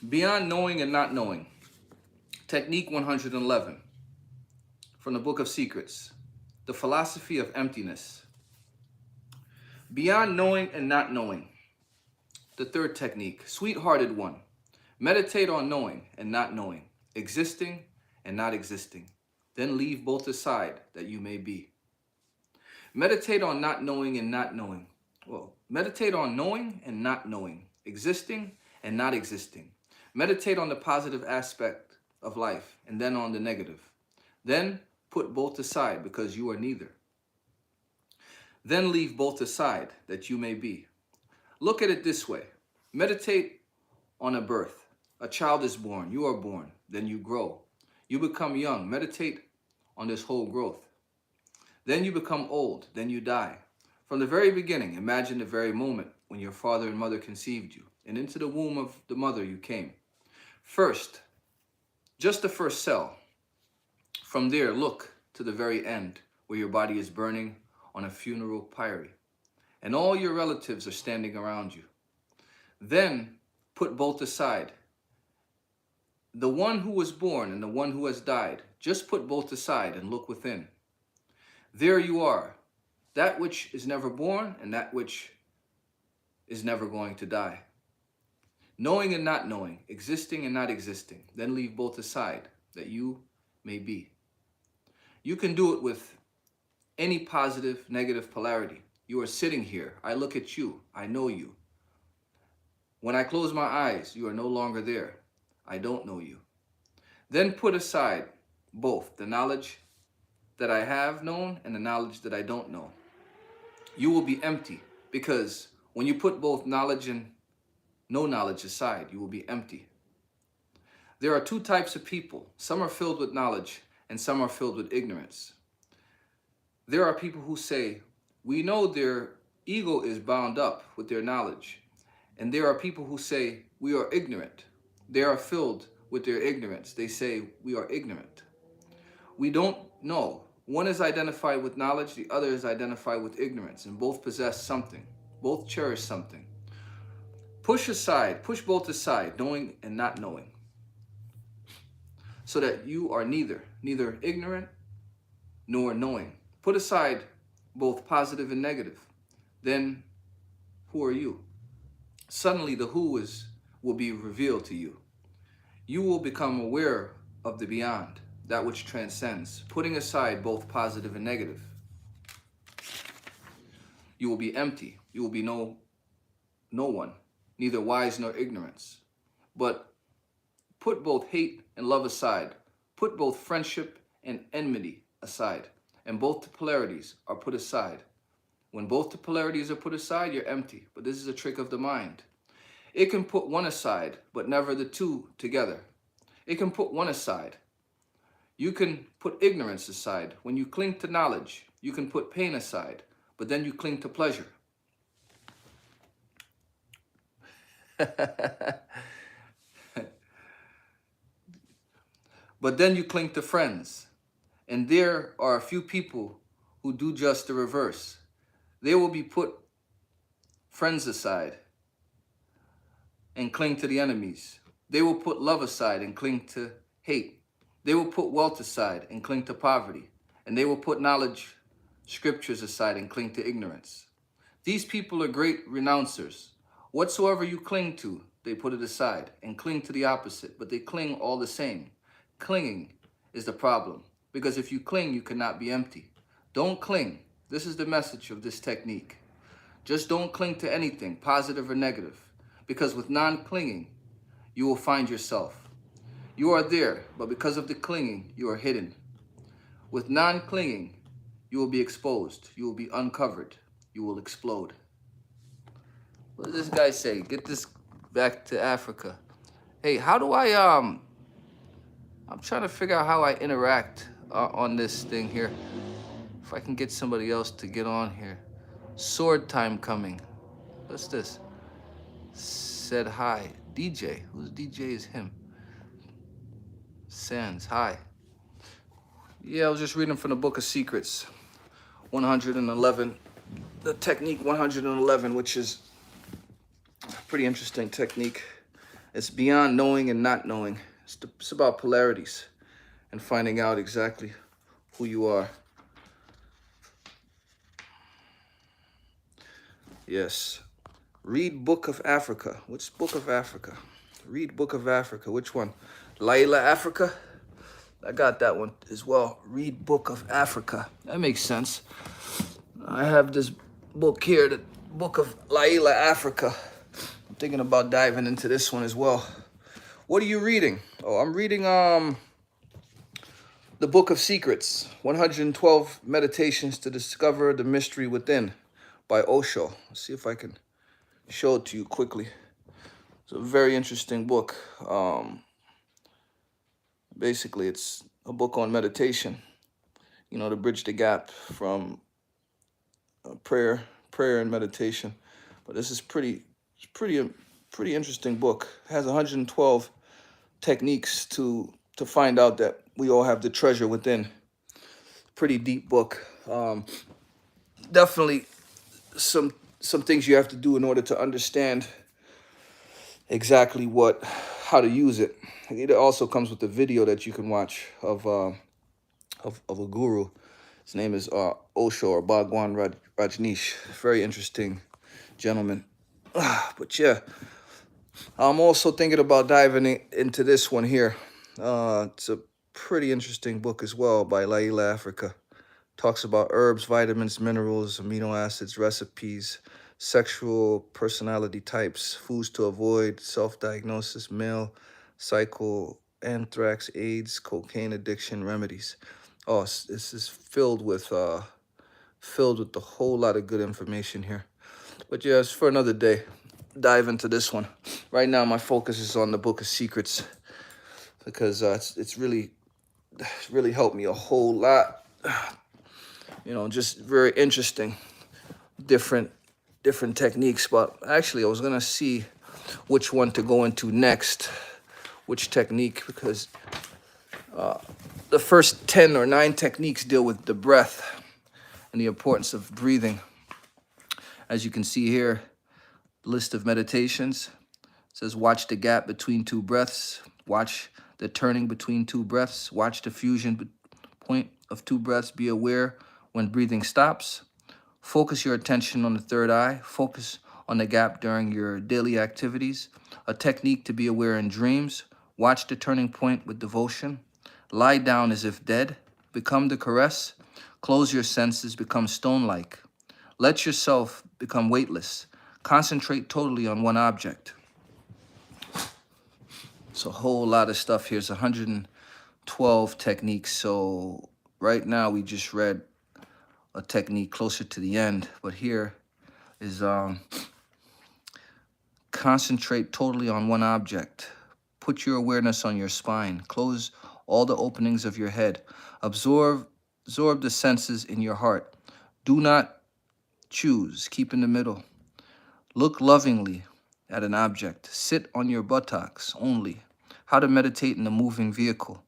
Beyond knowing and not knowing. Technique 111 from the Book of Secrets. The philosophy of emptiness. Beyond knowing and not knowing. The third technique, sweethearted one. Meditate on knowing and not knowing, existing and not existing. Then leave both aside that you may be. Meditate on not knowing and not knowing. Meditate on knowing and not knowing, existing and not existing. Meditate on the positive aspect of life and then on the negative. Then put both aside because you are neither. Then leave both aside that you may be. Look at it this way. Meditate on a birth. A child is born, you are born, then you grow. You become young. Meditate on this whole growth. Then you become old, then you die. From the very beginning, imagine the very moment when your father and mother conceived you, and into the womb of the mother you came. First, just the first cell. From there, look to the very end, where your body is burning on a funeral pyre, and all your relatives are standing around you. Then put both aside. The one who was born and the one who has died, just put both aside and look within. There you are, that which is never born and that which is never going to die. Knowing and not knowing, existing and not existing, then leave both aside that you may be. You can do it with any positive, negative polarity. You are sitting here, I look at you, I know you. When I close my eyes, you are no longer there. I don't know you. Then put aside both the knowledge that I have known and the knowledge that I don't know. You will be empty because when you put both knowledge and no knowledge aside, you will be empty. There are two types of people. Some are filled with knowledge and some are filled with ignorance. There are people who say, we know their ego is bound up with their knowledge. And there are people who say, we are ignorant. They are filled with their ignorance. They say, we are ignorant. We don't know. One is identified with knowledge, the other is identified with ignorance, and both possess something. Both cherish something. Push both aside, knowing and not knowing, so that you are neither ignorant nor knowing. Put aside both positive and negative. Then who are you? Suddenly the who will be revealed to you. You will become aware of the beyond, that which transcends, putting aside both positive and negative. You will be empty. You will be no one, neither wise nor ignorance. But put both hate and love aside. Put both friendship and enmity aside. And both the polarities are put aside. When both the polarities are put aside, you're empty. But this is a trick of the mind. It can put one aside, but never the two together. It can put one aside. You can put ignorance aside. When you cling to knowledge, you can put pain aside, but then you cling to pleasure. But then you cling to friends. And there are a few people who do just the reverse. They will be put friends aside and cling to the enemies. They will put love aside and cling to hate. They will put wealth aside and cling to poverty. And they will put knowledge, scriptures aside and cling to ignorance. These people are great renouncers. Whatsoever you cling to, they put it aside and cling to the opposite, but they cling all the same. Clinging is the problem, because if you cling, you cannot be empty. Don't cling. This is the message of this technique. Just don't cling to anything, positive or negative, because with non-clinging, you will find yourself. You are there, but because of the clinging, you are hidden. With non-clinging, you will be exposed. You will be uncovered. You will explode. What does this guy say? Get this back to Africa. Hey, how do I'm trying to figure out how I interact on this thing here. If I can get somebody else to get on here. Sword time coming. What's this? Said hi. DJ. Whose DJ is him? Sands. Hi. Yeah, I was just reading from the Book of Secrets. 111. The technique 111, which is a pretty interesting technique. It's beyond knowing and not knowing. It's about polarities and finding out exactly who you are. Yes. Read Book of Africa. Which Book of Africa? Read Book of Africa. Which one? Laila Africa? I got that one as well. Read Book of Africa. That makes sense. I have this book here, the Book of Laila Africa. I'm thinking about diving into this one as well. What are you reading? Oh, I'm reading the Book of Secrets, 112 Meditations to Discover the Mystery Within by Osho. Let's see if I can show it to you quickly. It's a very interesting book. Basically, it's a book on meditation, you know, to bridge the gap from prayer and meditation. But this is pretty interesting book. It has 112 techniques to find out that we all have the treasure within. Pretty deep book. Definitely some things you have to do in order to understand exactly how to use it. It also comes with a video that you can watch of a guru. His name is Osho, or Bhagwan Rajneesh. Very interesting gentleman. But yeah, I'm also thinking about diving into this one here. It's a pretty interesting book as well by Laila Africa. Talks about herbs, vitamins, minerals, amino acids, recipes, sexual personality types, foods to avoid, self-diagnosis, male cycle, anthrax, AIDS, cocaine addiction, remedies. Oh, this is filled with a whole lot of good information here. But yeah, it's for another day. Dive into this one. Right now, my focus is on the Book of Secrets because it's really helped me a whole lot. You know, just very interesting, different techniques. But actually, I was gonna see which one to go into next, which technique, because the first 10 or 9 techniques deal with the breath and the importance of breathing. As you can see here, list of meditations. It says, watch the gap between 2 breaths, watch the turning between 2 breaths, watch the fusion point of 2 breaths, be aware when breathing stops, focus your attention on the third eye, focus on the gap during your daily activities, a technique to be aware in dreams, watch the turning point with devotion, lie down as if dead, become the caress, close your senses, become stone-like, let yourself become weightless, concentrate totally on one object. It's a whole lot of stuff here. It's 112 techniques. So right now we just read a technique closer to the end, but here is concentrate totally on one object. Put your awareness on your spine. Close all the openings of your head. Absorb the senses in your heart. Do not choose. Keep in the middle. Look lovingly at an object. Sit on your buttocks only. How to meditate in a moving vehicle.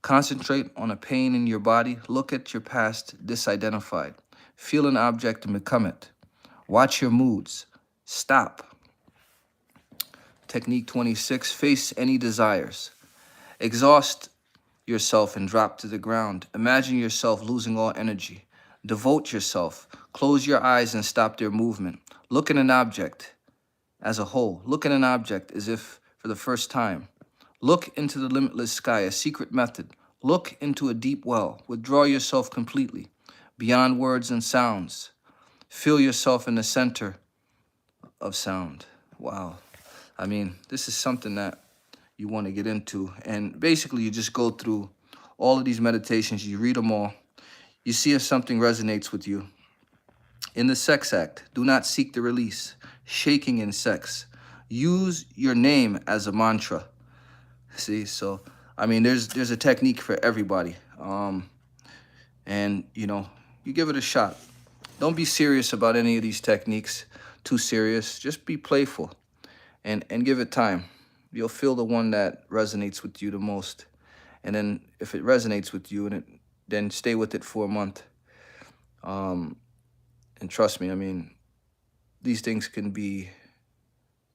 Concentrate on a pain in your body. Look at your past disidentified. Feel an object and become it. Watch your moods. Stop. Technique 26, face any desires. Exhaust yourself and drop to the ground. Imagine yourself losing all energy. Devote yourself. Close your eyes and stop their movement. Look at an object as a whole. Look at an object as if for the first time. Look into the limitless sky, a secret method. Look into a deep well. Withdraw yourself completely, beyond words and sounds. Feel yourself in the center of sound. Wow. I mean, this is something that you want to get into. And basically, you just go through all of these meditations. You read them all. You see if something resonates with you. In the sex act, do not seek the release. Shaking in sex. Use your name as a mantra. See, so I mean, there's a technique for everybody, and you know, you give it a shot. Don't be serious about any of these techniques. Too serious. Just be playful, and give it time. You'll feel the one that resonates with you the most, and then if it resonates with you, then stay with it for a month. And trust me, I mean, these things can be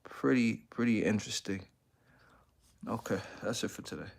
pretty interesting. Okay, that's it for today.